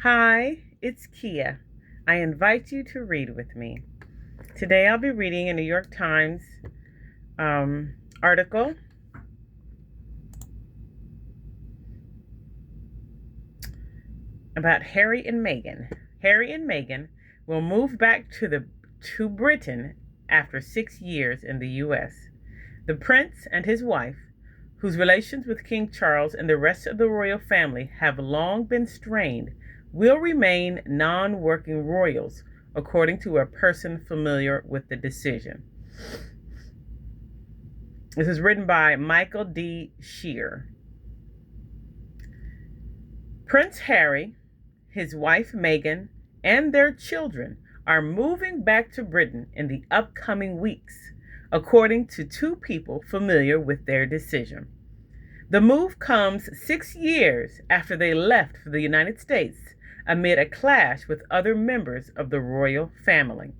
Hi, it's Kia. I invite you to read with me. Today I'll be reading a New York Times article about Harry and Meghan. Harry and Meghan will move back to Britain after 6 years in the U.S. The prince and his wife, whose relations with King Charles and the rest of the royal family have long been strained, will remain non-working royals, according to a person familiar with the decision. This is written by Micheal D. Shear. Prince Harry, his wife Meghan, and their children are moving back to Britain in the upcoming weeks, according to two people familiar with their decision. The move comes 6 years after they left for the United States amid a clash with other members of the royal family.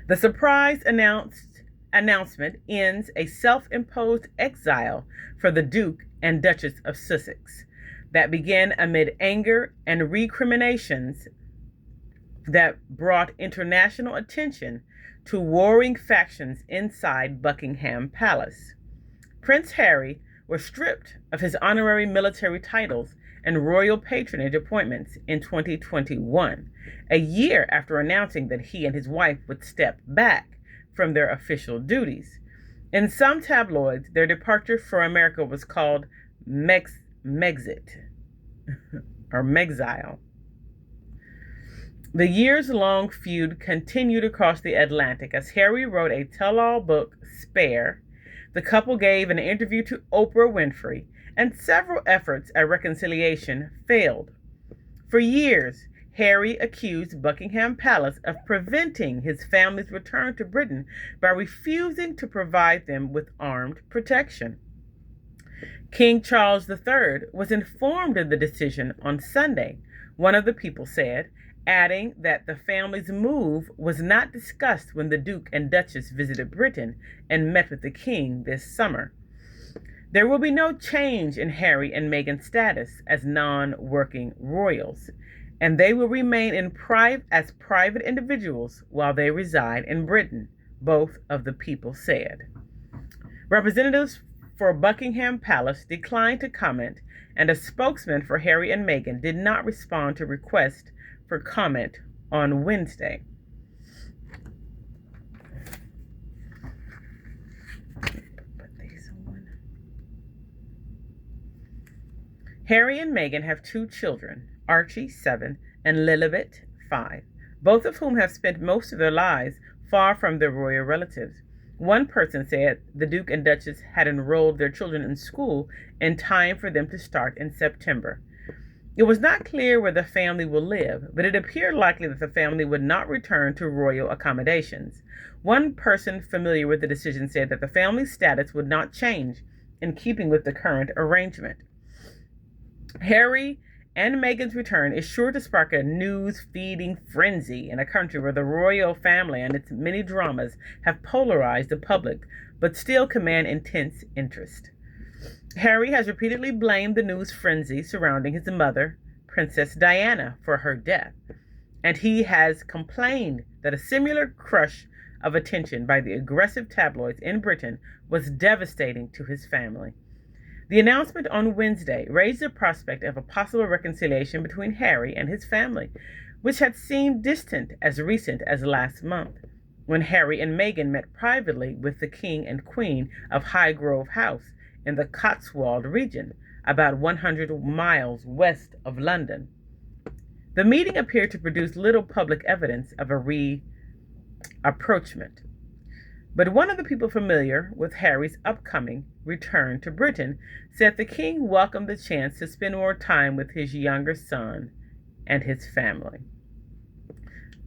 The surprise announcement ends a self-imposed exile for the Duke and Duchess of Sussex that began amid anger and recriminations that brought international attention to warring factions inside Buckingham Palace. Prince Harry was stripped of his honorary military titles and royal patronage appointments in 2021, a year after announcing that he and his wife would step back from their official duties. In some tabloids, their departure for America was called Megxit or Megxile. The years-long feud continued across the Atlantic as Harry wrote a tell-all book, Spare. The couple gave an interview to Oprah Winfrey, and several efforts at reconciliation failed. For years, Harry accused Buckingham Palace of preventing his family's return to Britain by refusing to provide them with armed protection. King Charles III was informed of the decision on Sunday, one of the people said, adding that the family's move was not discussed when the Duke and Duchess visited Britain and met with the King this summer. There will be no change in Harry and Meghan's status as non-working royals, and they will remain as private individuals while they reside in Britain, both of the people said. Representatives for Buckingham Palace declined to comment, and a spokesman for Harry and Meghan did not respond to requests for comment on Wednesday. Harry and Meghan have 2 children, Archie, 7, and Lilibet, 5, both of whom have spent most of their lives far from their royal relatives. One person said the Duke and Duchess had enrolled their children in school in time for them to start in September. It was not clear where the family will live, but it appeared likely that the family would not return to royal accommodations. One person familiar with the decision said that the family's status would not change, in keeping with the current arrangement. Harry and Meghan's return is sure to spark a news-feeding frenzy in a country where the royal family and its many dramas have polarized the public, but still command intense interest. Harry has repeatedly blamed the news frenzy surrounding his mother, Princess Diana, for her death, and he has complained that a similar crush of attention by the aggressive tabloids in Britain was devastating to his family. The announcement on Wednesday raised the prospect of a possible reconciliation between Harry and his family, which had seemed distant as recent as last month, when Harry and Meghan met privately with the King and Queen of Highgrove House in the Cotswold region, about 100 miles west of London. The meeting appeared to produce little public evidence of a rapprochement. But one of the people familiar with Harry's upcoming return to Britain said the King welcomed the chance to spend more time with his younger son and his family.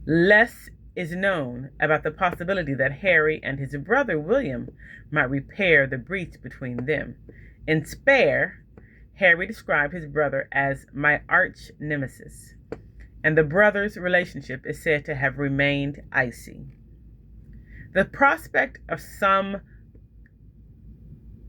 Less is known about the possibility that Harry and his brother William might repair the breach between them. In Spare, Harry described his brother as my arch nemesis, and the brothers' relationship is said to have remained icy. The prospect of some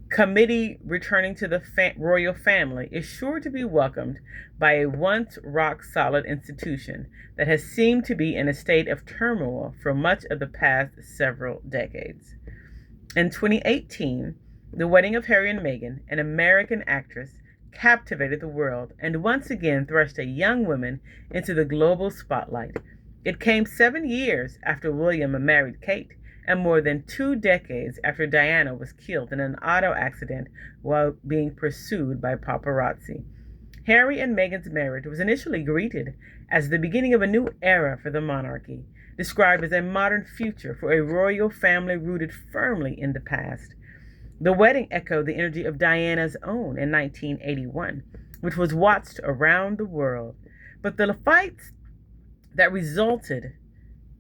committee returning to the royal family is sure to be welcomed by a once rock-solid institution that has seemed to be in a state of turmoil for much of the past several decades. In 2018, the wedding of Harry and Meghan, an American actress, captivated the world and once again thrust a young woman into the global spotlight. It came 7 years after William married Kate, and more than 2 decades after Diana was killed in an auto accident while being pursued by paparazzi. Harry and Meghan's marriage was initially greeted as the beginning of a new era for the monarchy, described as a modern future for a royal family rooted firmly in the past. The wedding echoed the energy of Diana's own in 1981, which was watched around the world. But the fights that resulted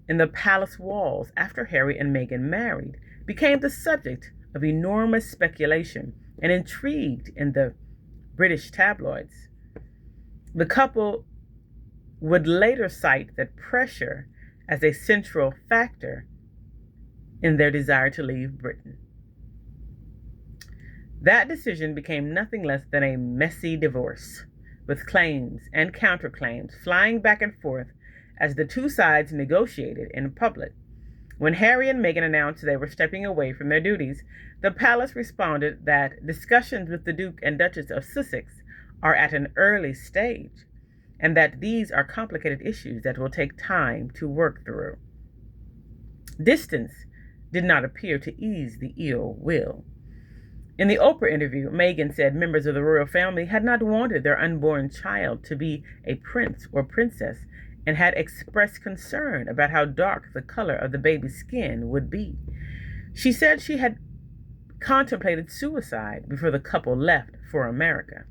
in the palace walls after Harry and Meghan married became the subject of enormous speculation and intrigue in the British tabloids. The couple would later cite that pressure as a central factor in their desire to leave Britain. That decision became nothing less than a messy divorce, with claims and counterclaims flying back and forth as the two sides negotiated in public. When Harry and Meghan announced they were stepping away from their duties, the palace responded that discussions with the Duke and Duchess of Sussex are at an early stage, and that these are complicated issues that will take time to work through. Distance did not appear to ease the ill will. In the Oprah interview, Meghan said members of the royal family had not wanted their unborn child to be a prince or princess and had expressed concern about how dark the color of the baby's skin would be. She said she had contemplated suicide before the couple left for America.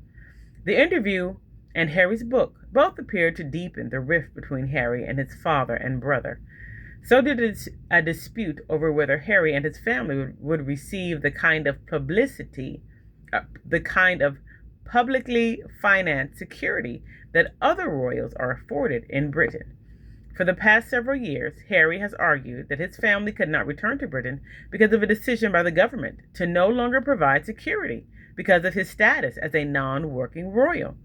The interview and Harry's book both appeared to deepen the rift between Harry and his father and brother. So did a dispute over whether Harry and his family would receive the kind of publicly financed security that other royals are afforded in Britain. For the past several years, Harry has argued that his family could not return to Britain because of a decision by the government to no longer provide security because of his status as a non-working royal.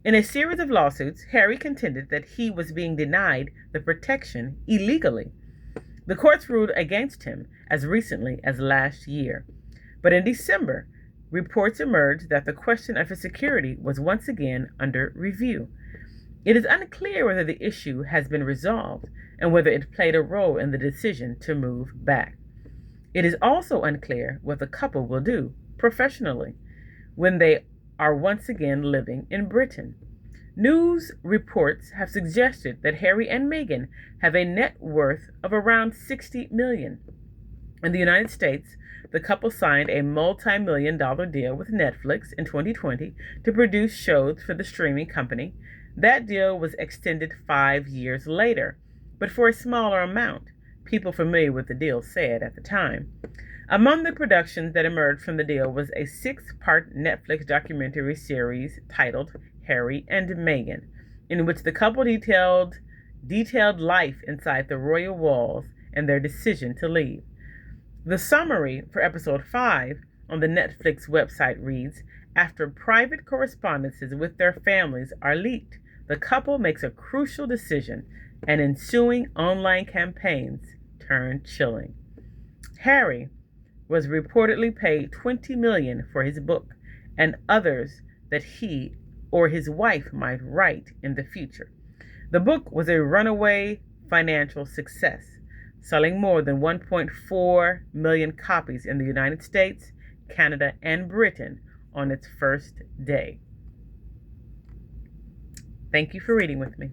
In a series of lawsuits, Harry contended that he was being denied the protection illegally. The courts ruled against him as recently as last year. But in December, reports emerged that the question of his security was once again under review. It is unclear whether the issue has been resolved and whether it played a role in the decision to move back. It is also unclear what the couple will do professionally when they are once again living in Britain. News reports have suggested that Harry and Meghan have a net worth of around $60 million. In the United States, the couple signed a multi-million-dollar deal with Netflix in 2020 to produce shows for the streaming company. That deal was extended 5 years later, but for a smaller amount, people familiar with the deal said at the time. Among the productions that emerged from the deal was a 6-part Netflix documentary series titled Harry and Meghan, in which the couple detailed life inside the royal walls and their decision to leave. The summary for episode 5 on the Netflix website reads, after private correspondences with their families are leaked, the couple makes a crucial decision and ensuing online campaigns turn chilling. Harry was reportedly paid $20 million for his book and others that he or his wife might write in the future. The book was a runaway financial success, selling more than 1.4 million copies in the United States, Canada, and Britain on its first day. Thank you for reading with me.